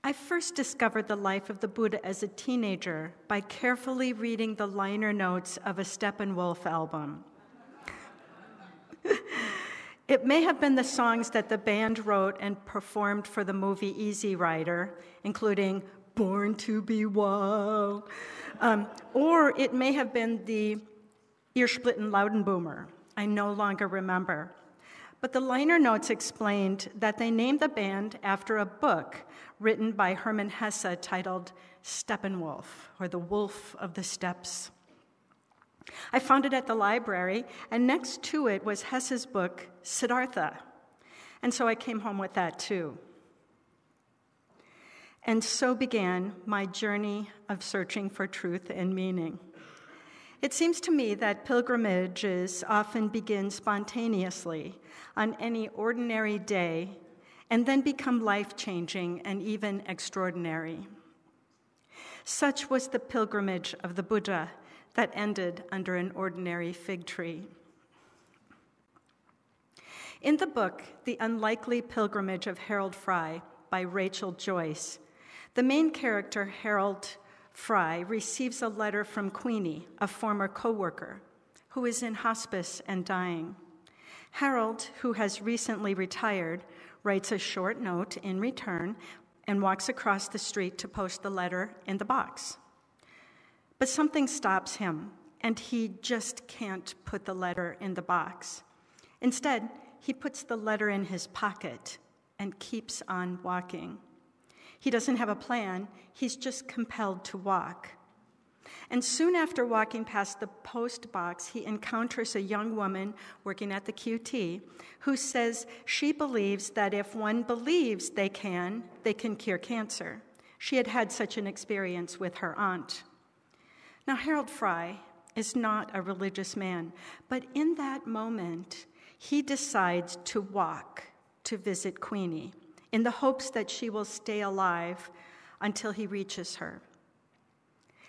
I first discovered the life of the Buddha as a teenager by carefully reading the liner notes of a Steppenwolf album. It may have been the songs that the band wrote and performed for the movie Easy Rider, including Born to Be Wild, or it may have been the Earsplittin' Loudenboomer. I no longer remember. But the liner notes explained that they named the band after a book written by Hermann Hesse titled Steppenwolf, or The Wolf of the Steppes. I found it at the library, and next to it was Hesse's book, Siddhartha. And so I came home with that too. And so began my journey of searching for truth and meaning. It seems to me that pilgrimages often begin spontaneously on any ordinary day and then become life-changing and even extraordinary. Such was the pilgrimage of the Buddha that ended under an ordinary fig tree. In the book, The Unlikely Pilgrimage of Harold Fry by Rachel Joyce, the main character, Harold Fry, receives a letter from Queenie, a former co-worker, who is in hospice and dying. Harold, who has recently retired, writes a short note in return and walks across the street to post the letter in the box. But something stops him, and he just can't put the letter in the box. Instead, he puts the letter in his pocket and keeps on walking. He doesn't have a plan, he's just compelled to walk. And soon after walking past the post box, he encounters a young woman working at the QT who says she believes that if one believes they can cure cancer. She had had such an experience with her aunt. Now, Harold Fry is not a religious man, but in that moment, he decides to walk to visit Queenie in the hopes that she will stay alive until he reaches her.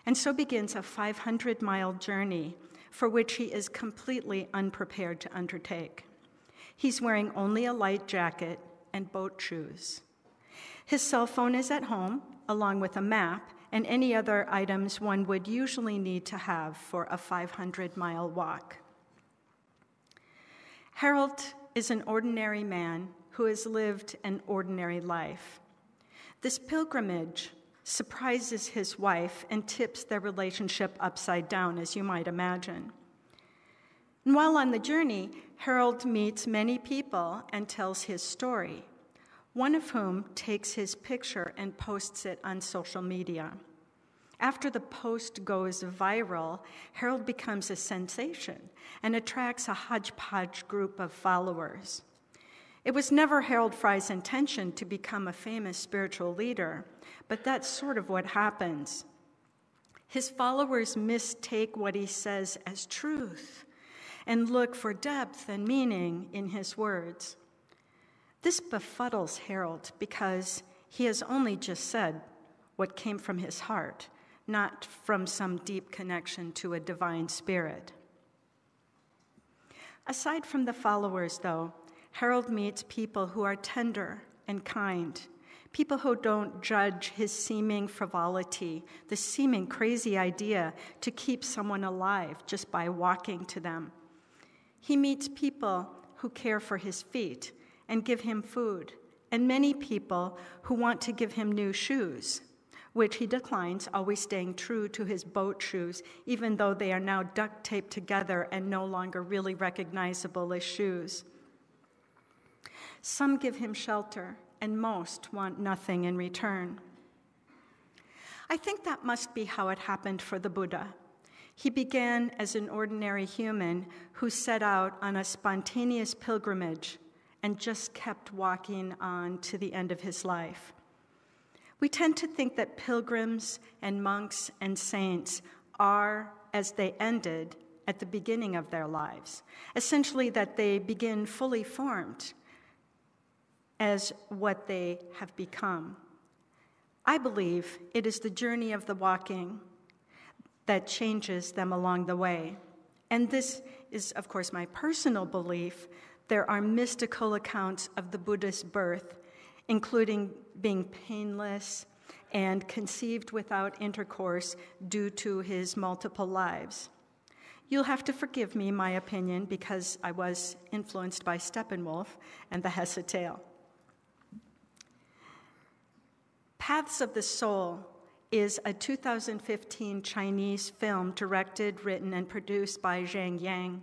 And so begins a 500-mile journey for which he is completely unprepared to undertake. He's wearing only a light jacket and boat shoes. His cell phone is at home, along with a map and any other items one would usually need to have for a 500-mile walk. Harold is an ordinary man who has lived an ordinary life. This pilgrimage surprises his wife and tips their relationship upside down, as you might imagine. And while on the journey, Harold meets many people and tells his story, one of whom takes his picture and posts it on social media. After the post goes viral, Harold becomes a sensation and attracts a hodgepodge group of followers. It was never Harold Fry's intention to become a famous spiritual leader, but that's sort of what happens. His followers mistake what he says as truth and look for depth and meaning in his words. This befuddles Harold because he has only just said what came from his heart, not from some deep connection to a divine spirit. Aside from the followers, though, Harold meets people who are tender and kind, people who don't judge his seeming frivolity, the seeming crazy idea to keep someone alive just by walking to them. He meets people who care for his feet and give him food, and many people who want to give him new shoes, which he declines, always staying true to his boat shoes, even though they are now duct taped together and no longer really recognizable as shoes. Some give him shelter, and most want nothing in return. I think that must be how it happened for the Buddha. He began as an ordinary human who set out on a spontaneous pilgrimage and just kept walking on to the end of his life. We tend to think that pilgrims and monks and saints are as they ended at the beginning of their lives, essentially that they begin fully formed as what they have become. I believe it is the journey of the walking that changes them along the way. And this is, of course, my personal belief. There are mystical accounts of the Buddha's birth including being painless and conceived without intercourse due to his multiple lives. You'll have to forgive me my opinion because I was influenced by Steppenwolf and the Hesse tale. Paths of the Soul is a 2015 Chinese film directed, written, and produced by Zhang Yang.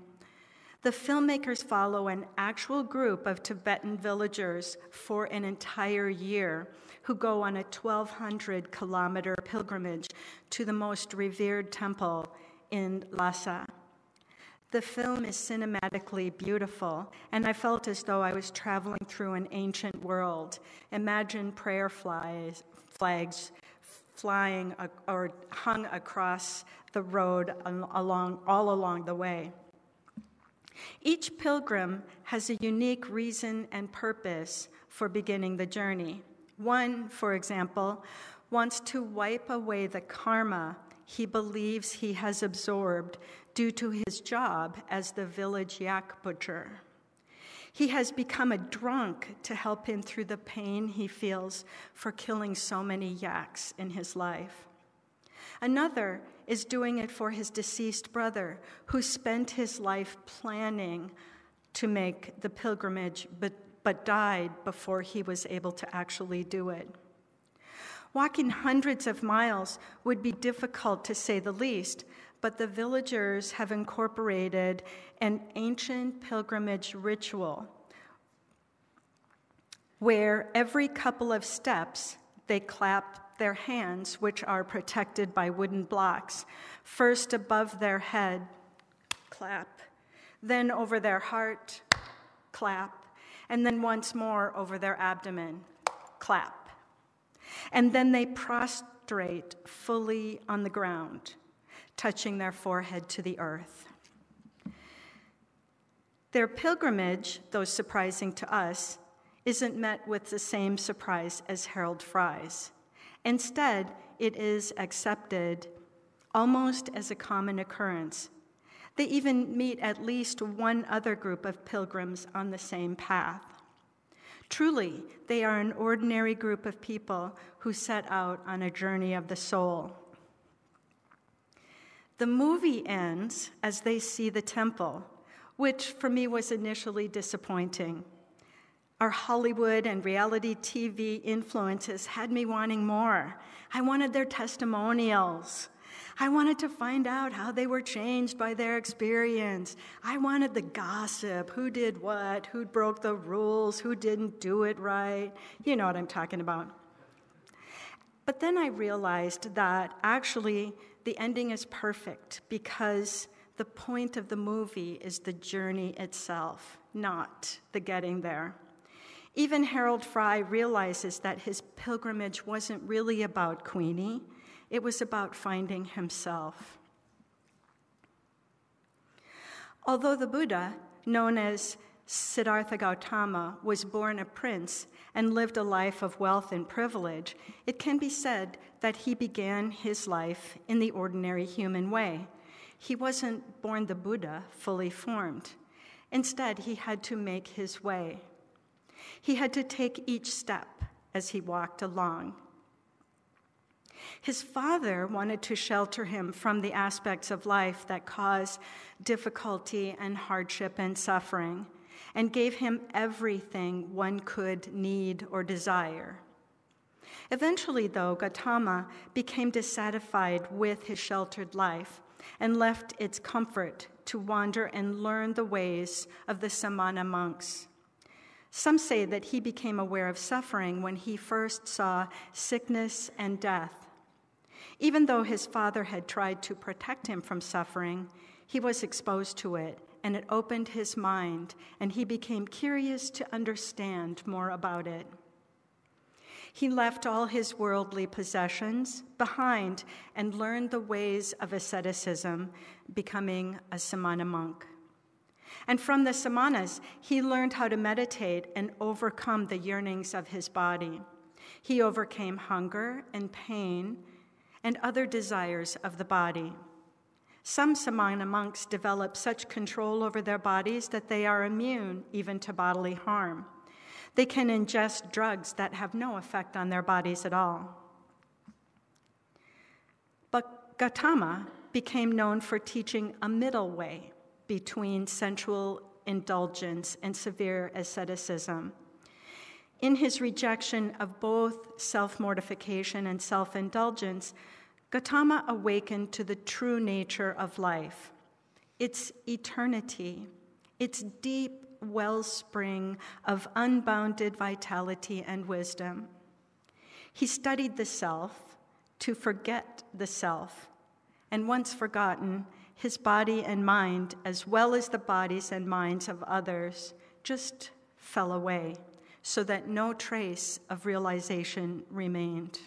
The filmmakers follow an actual group of Tibetan villagers for an entire year who go on a 1,200-kilometer pilgrimage to the most revered temple in Lhasa. The film is cinematically beautiful, and I felt as though I was traveling through an ancient world. Imagine prayer flags flying or hung across the road all along the way. Each pilgrim has a unique reason and purpose for beginning the journey. One, for example, wants to wipe away the karma he believes he has absorbed due to his job as the village yak butcher. He has become a drunk to help him through the pain he feels for killing so many yaks in his life. Another is doing it for his deceased brother, who spent his life planning to make the pilgrimage, but died before he was able to actually do it. Walking hundreds of miles would be difficult, to say the least, but the villagers have incorporated an ancient pilgrimage ritual where every couple of steps they clap their hands, which are protected by wooden blocks, first above their head, clap, then over their heart, clap, and then once more over their abdomen, clap. And then they prostrate fully on the ground, touching their forehead to the earth. Their pilgrimage, though surprising to us, isn't met with the same surprise as Harold Fry's. Instead, it is accepted almost as a common occurrence. They even meet at least one other group of pilgrims on the same path. Truly, they are an ordinary group of people who set out on a journey of the soul. The movie ends as they see the temple, which for me was initially disappointing. Our Hollywood and reality TV influences had me wanting more. I wanted their testimonials. I wanted to find out how they were changed by their experience. I wanted the gossip, who did what, who broke the rules, who didn't do it right. You know what I'm talking about. But then I realized that actually the ending is perfect because the point of the movie is the journey itself, not the getting there. Even Harold Fry realizes that his pilgrimage wasn't really about Queenie. It was about finding himself. Although the Buddha, known as Siddhartha Gautama, was born a prince and lived a life of wealth and privilege, it can be said that he began his life in the ordinary human way. He wasn't born the Buddha fully formed. Instead, he had to make his way. He had to take each step as he walked along. His father wanted to shelter him from the aspects of life that cause difficulty and hardship and suffering, and gave him everything one could need or desire. Eventually, though, Gautama became dissatisfied with his sheltered life and left its comfort to wander and learn the ways of the Samana monks. Some say that he became aware of suffering when he first saw sickness and death. Even though his father had tried to protect him from suffering, he was exposed to it, and it opened his mind, and he became curious to understand more about it. He left all his worldly possessions behind and learned the ways of asceticism, becoming a Samana monk. And from the Samanas, he learned how to meditate and overcome the yearnings of his body. He overcame hunger and pain and other desires of the body. Some Samana monks develop such control over their bodies that they are immune even to bodily harm. They can ingest drugs that have no effect on their bodies at all. But Gautama became known for teaching a middle way between sensual indulgence and severe asceticism. In his rejection of both self-mortification and self-indulgence, Gautama awakened to the true nature of life, its eternity, its deep wellspring of unbounded vitality and wisdom. He studied the self to forget the self, and once forgotten, his body and mind, as well as the bodies and minds of others, just fell away, so that no trace of realization remained.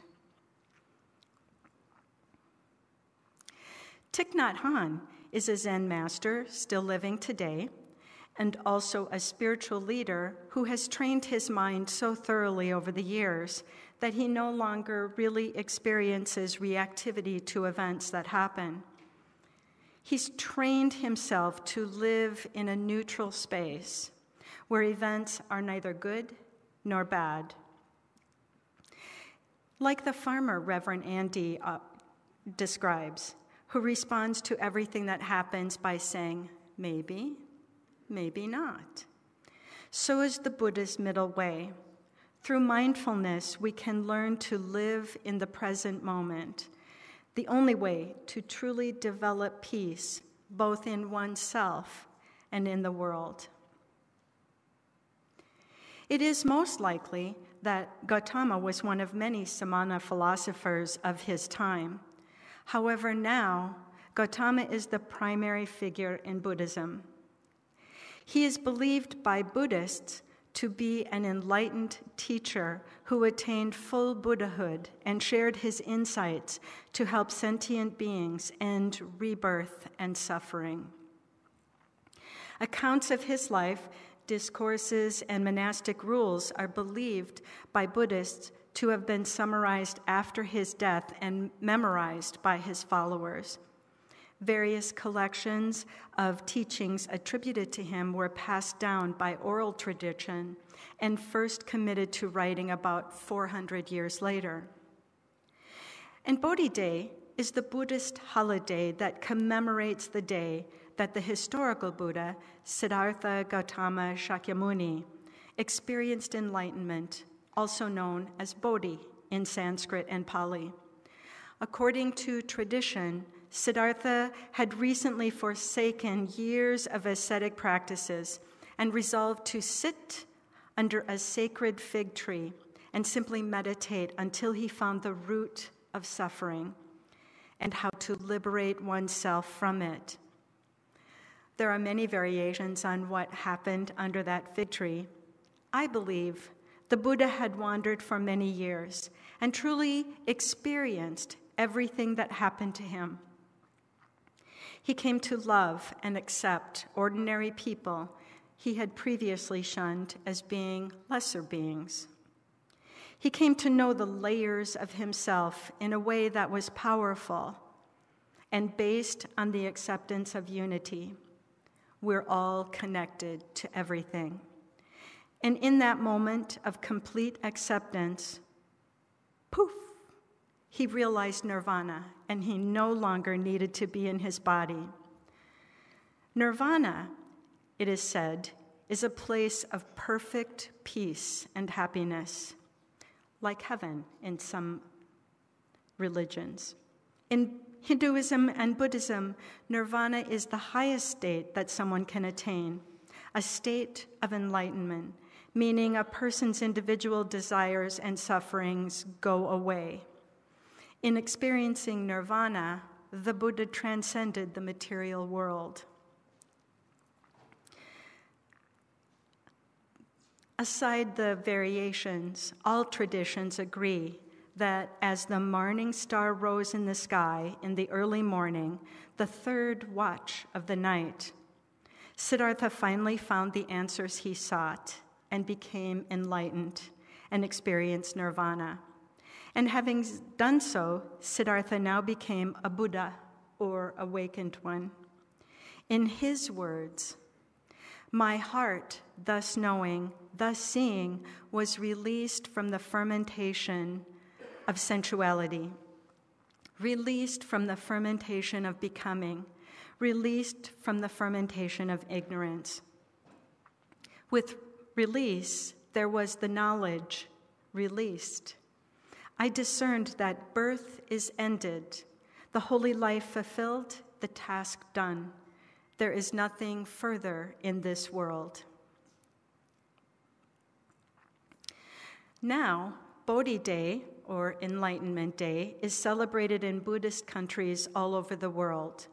Thich Nhat Hanh is a Zen master still living today, and also a spiritual leader who has trained his mind so thoroughly over the years that he no longer really experiences reactivity to events that happen. He's trained himself to live in a neutral space where events are neither good nor bad. Like the farmer Reverend Andy describes, who responds to everything that happens by saying, maybe, maybe not. So is the Buddha's middle way. Through mindfulness, we can learn to live in the present moment, the only way to truly develop peace, both in oneself and in the world. It is most likely that Gautama was one of many Samana philosophers of his time. However, now, Gautama is the primary figure in Buddhism. He is believed by Buddhists to be an enlightened teacher who attained full Buddhahood and shared his insights to help sentient beings end rebirth and suffering. Accounts of his life, discourses, and monastic rules are believed by Buddhists to have been summarized after his death and memorized by his followers. Various collections of teachings attributed to him were passed down by oral tradition and first committed to writing about 400 years later. And Bodhi Day is the Buddhist holiday that commemorates the day that the historical Buddha, Siddhartha Gautama Shakyamuni, experienced enlightenment, also known as Bodhi in Sanskrit and Pali. According to tradition, Siddhartha had recently forsaken years of ascetic practices and resolved to sit under a sacred fig tree and simply meditate until he found the root of suffering and how to liberate oneself from it. There are many variations on what happened under that fig tree. I believe the Buddha had wandered for many years and truly experienced everything that happened to him. He came to love and accept ordinary people he had previously shunned as being lesser beings. He came to know the layers of himself in a way that was powerful and based on the acceptance of unity. We're all connected to everything. And in that moment of complete acceptance, poof, he realized nirvana, and he no longer needed to be in his body. Nirvana, it is said, is a place of perfect peace and happiness, like heaven in some religions. In Hinduism and Buddhism, nirvana is the highest state that someone can attain, a state of enlightenment, meaning a person's individual desires and sufferings go away. In experiencing nirvana, the Buddha transcended the material world. Aside the variations, all traditions agree that as the morning star rose in the sky in the early morning, the third watch of the night, Siddhartha finally found the answers he sought and became enlightened and experienced nirvana. And having done so, Siddhartha now became a Buddha, or awakened one. In his words, "My heart, thus knowing, thus seeing, was released from the fermentation of sensuality, released from the fermentation of becoming, released from the fermentation of ignorance. With release, there was the knowledge released. I discerned that birth is ended, the holy life fulfilled, the task done. There is nothing further in this world. Now, Bodhi Day, or Enlightenment Day, is celebrated in Buddhist countries all over the world.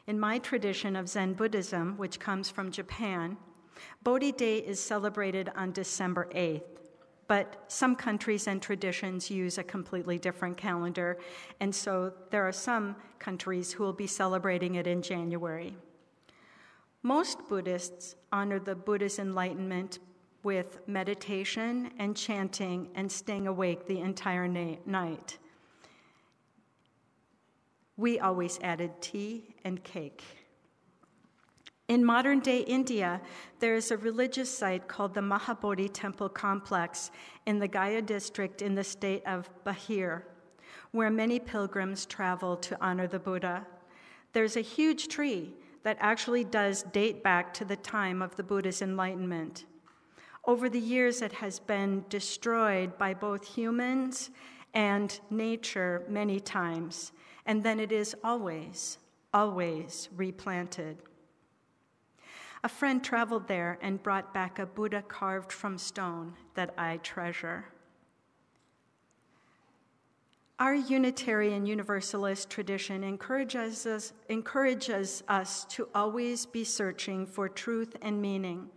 In my tradition of Zen Buddhism, which comes from Japan, Bodhi Day is celebrated on December 8th, but some countries and traditions use a completely different calendar, and so there are some countries who will be celebrating it in January. Most Buddhists honor the Buddha's enlightenment with meditation and chanting and staying awake the entire night. We always added tea and cake. In modern-day India, there is a religious site called the Mahabodhi Temple Complex in the Gaya district in the state of Bihar, where many pilgrims travel to honor the Buddha. There's a huge tree that actually does date back to the time of the Buddha's enlightenment. Over the years, it has been destroyed by both humans and nature many times, and then it is always, always replanted. A friend traveled there and brought back a Buddha carved from stone that I treasure. Our Unitarian Universalist tradition encourages us to always be searching for truth and meaning.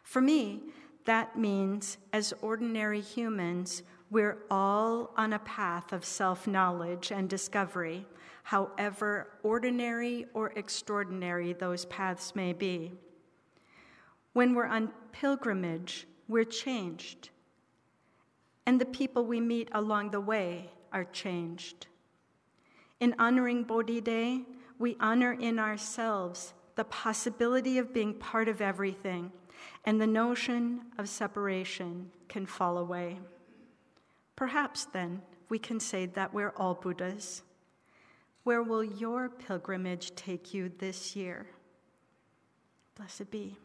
For me, that means as ordinary humans, we're all on a path of self-knowledge and discovery, however ordinary or extraordinary those paths may be. When we're on pilgrimage, we're changed, and the people we meet along the way are changed. In honoring Bodhi Day, we honor in ourselves the possibility of being part of everything, and the notion of separation can fall away. Perhaps then we can say that we're all Buddhas. Where will your pilgrimage take you this year? Blessed be.